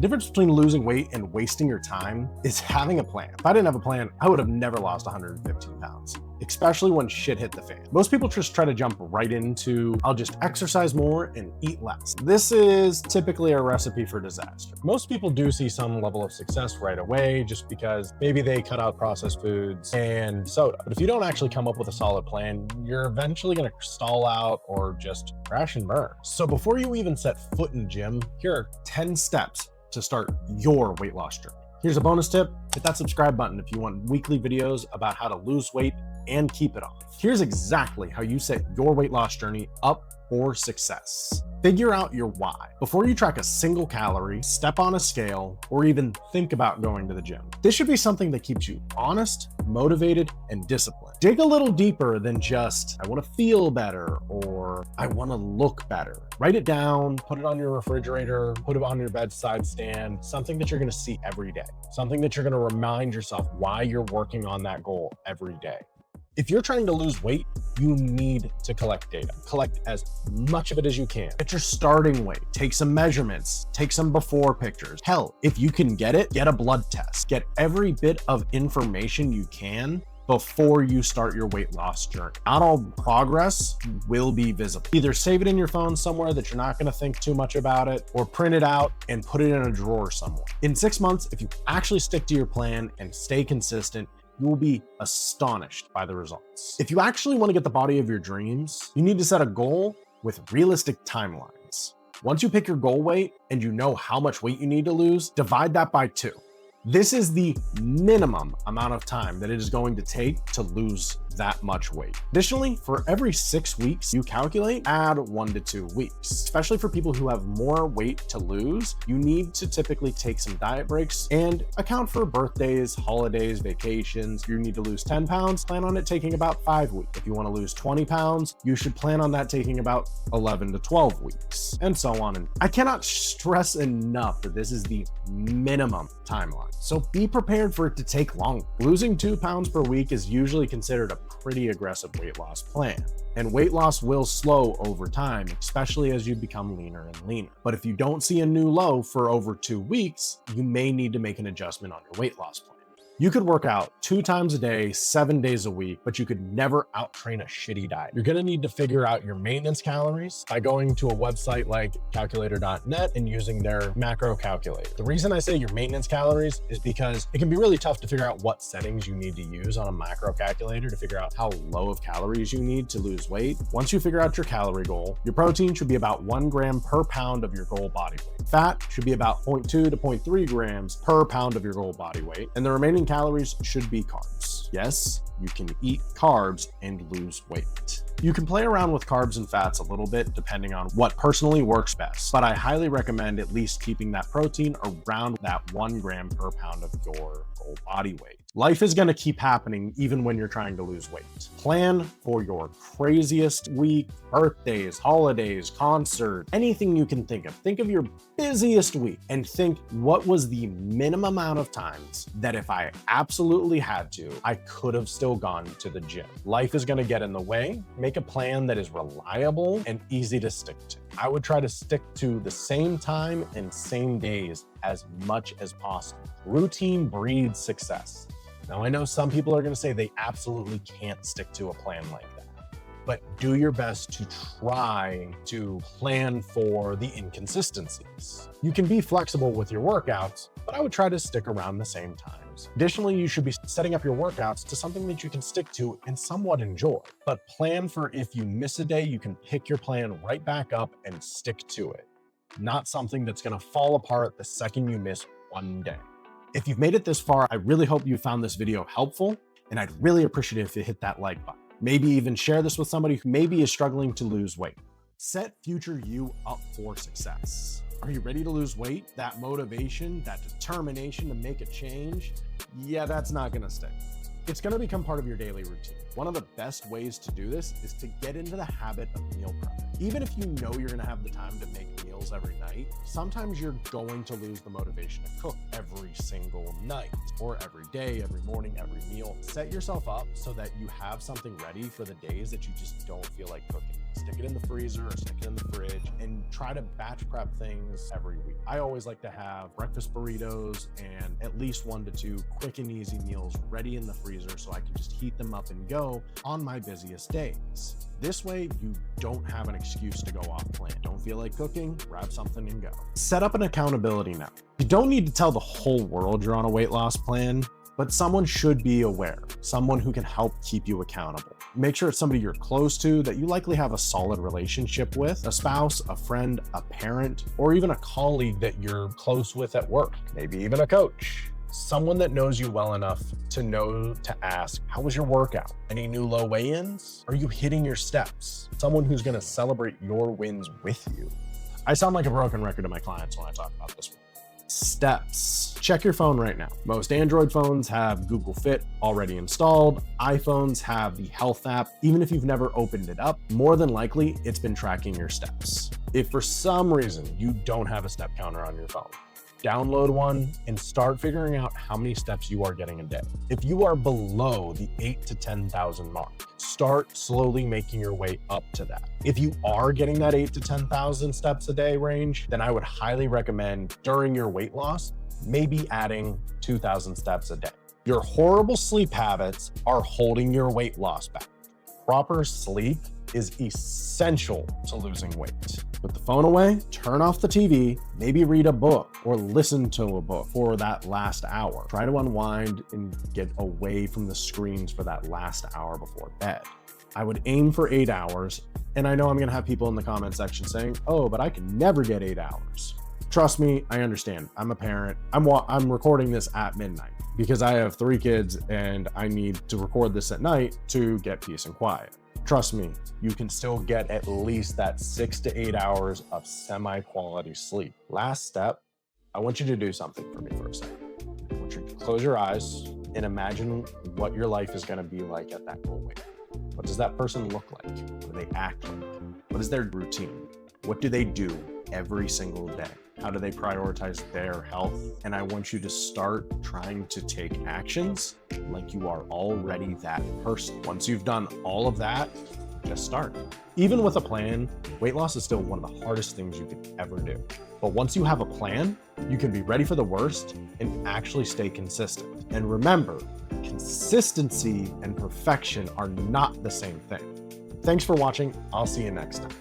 difference between losing weight and wasting your time is having a plan. If I didn't have a plan, I would have never lost 115 pounds, especially when shit hit the fan. Most people just try to jump right into, I'll just exercise more and eat less. This is typically a recipe for disaster. Most people do see some level of success right away just because maybe they cut out processed foods and soda. But if you don't actually come up with a solid plan, you're eventually going to stall out or just crash and burn. So before you even set foot in the gym, here are 10 steps to start your weight loss journey. Here's a bonus tip: hit that subscribe button if you want weekly videos about how to lose weight and keep it off. Here's exactly how you set your weight loss journey up for success. Figure out your why. Before you track a single calorie, step on a scale, or even think about going to the gym, this should be something that keeps you honest, motivated, and disciplined. Dig a little deeper than just, I want to feel better or I want to look better. Write it down, put it on your refrigerator, put it on your bedside stand, something that you're going to see every day, something that you're going to remind yourself why you're working on that goal every day. If you're trying to lose weight, you need to collect data. Collect as much of it as you can. Get your starting weight, take some measurements, take some before pictures. Hell, if you can get it, get a blood test. Get every bit of information you can before you start your weight loss journey. Not all progress will be visible. Either save it in your phone somewhere that you're not gonna think too much about it, or print it out and put it in a drawer somewhere. In 6 months, if you actually stick to your plan and stay consistent, you will be astonished by the results. If you actually want to get the body of your dreams, you need to set a goal with realistic timelines. Once you pick your goal weight and you know how much weight you need to lose, divide that by 2. This is the minimum amount of time that it is going to take to lose that much weight. Additionally, for every 6 weeks you calculate, add 1 to 2 weeks. Especially for people who have more weight to lose, you need to typically take some diet breaks and account for birthdays, holidays, vacations. You need to lose 10 pounds, plan on it taking about 5 weeks. If you want to lose 20 pounds, you should plan on that taking about 11 to 12 weeks, and so on. And I cannot stress enough that this is the minimum timeline. So be prepared for it to take long. Losing 2 pounds per week is usually considered a pretty aggressive weight loss plan. And weight loss will slow over time, especially as you become leaner and leaner. But if you don't see a new low for over 2 weeks, you may need to make an adjustment on your weight loss plan. You could work out 2 times a day, 7 days a week, but you could never out-train a shitty diet. You're gonna need to figure out your maintenance calories by going to a website like calculator.net and using their macro calculator. The reason I say your maintenance calories is because it can be really tough to figure out what settings you need to use on a macro calculator to figure out how low of calories you need to lose weight. Once you figure out your calorie goal, your protein should be about 1 gram per pound of your goal body weight. Fat should be about 0.2 to 0.3 grams per pound of your goal body weight, and the remaining calories should be carbs. Yes, you can eat carbs and lose weight. You can play around with carbs and fats a little bit depending on what personally works best, but I highly recommend at least keeping that protein around that 1 gram per pound of your goal body weight. Life is going to keep happening even when you're trying to lose weight. Plan for your craziest week, birthdays, holidays, concert, anything you can think of. Think of your busiest week and think, what was the minimum amount of times that if I absolutely had to, I could have still gone to the gym. Life is going to get in the way. Make a plan that is reliable and easy to stick to. I would try to stick to the same time and same days as much as possible. Routine breeds success. Now, I know some people are going to say they absolutely can't stick to a plan like that, but do your best to try to plan for the inconsistencies. You can be flexible with your workouts, but I would try to stick around the same times. Additionally, you should be setting up your workouts to something that you can stick to and somewhat enjoy, but plan for if you miss a day, you can pick your plan right back up and stick to it. Not something that's going to fall apart the second you miss one day. If you've made it this far, I really hope you found this video helpful, and I'd really appreciate it if you hit that like button. Maybe even share this with somebody who maybe is struggling to lose weight. Set future you up for success. Are you ready to lose weight? That motivation, that determination to make a change? Yeah, that's not gonna stick. It's gonna become part of your daily routine. One of the best ways to do this is to get into the habit of meal prep. Even if you know you're gonna have the time to make meals meals every night, sometimes you're going to lose the motivation to cook every single night or every day, every morning, every meal. Set yourself up so that you have something ready for the days that you just don't feel like cooking. Stick it in the freezer or stick it in the fridge and try to batch prep things every week. I always like to have breakfast burritos and at least 1 to 2 quick and easy meals ready in the freezer so I can just heat them up and go on my busiest days. This way, you don't have an excuse to go off plan. Don't feel like cooking, grab something and go. Set up an accountability network. You don't need to tell the whole world you're on a weight loss plan, but someone should be aware, someone who can help keep you accountable. Make sure it's somebody you're close to that you likely have a solid relationship with, a spouse, a friend, a parent, or even a colleague that you're close with at work, maybe even a coach. Someone that knows you well enough to know to ask, how was your workout? Any new low weigh-ins? Are you hitting your steps? Someone who's gonna celebrate your wins with you. I sound like a broken record to my clients when I talk about this one. Steps. Check your phone right now. Most Android phones have Google Fit already installed. iPhones have the Health app. Even if you've never opened it up, more than likely it's been tracking your steps. If for some reason you don't have a step counter on your phone, download one and start figuring out how many steps you are getting a day. If you are below the 8,000 to 10,000 mark, start slowly making your way up to that. If you are getting that 8,000 to 10,000 steps a day range, then I would highly recommend during your weight loss, maybe adding 2,000 steps a day. Your horrible sleep habits are holding your weight loss back. Proper sleep is essential to losing weight. Put the phone away, turn off the TV, maybe read a book or listen to a book for that last hour. Try to unwind and get away from the screens for that last hour before bed. I would aim for 8 hours. And I know I'm gonna have people in the comment section saying, oh, but I can never get 8 hours. Trust me, I understand. I'm a parent. I'm recording this at midnight because I have 3 kids and I need to record this at night to get peace and quiet. Trust me, you can still get at least that 6 to 8 hours of semi-quality sleep. Last step, I want you to do something for me for a second. I want you to close your eyes and imagine what your life is gonna be like at that goal weight. What does that person look like? What do they act like? What is their routine? What do they do every single day? How do they prioritize their health? And I want you to start trying to take actions like you are already that person. Once you've done all of that, just start. Even with a plan, weight loss is still one of the hardest things you could ever do. But once you have a plan, you can be ready for the worst and actually stay consistent. And remember, consistency and perfection are not the same thing. Thanks for watching. I'll see you next time.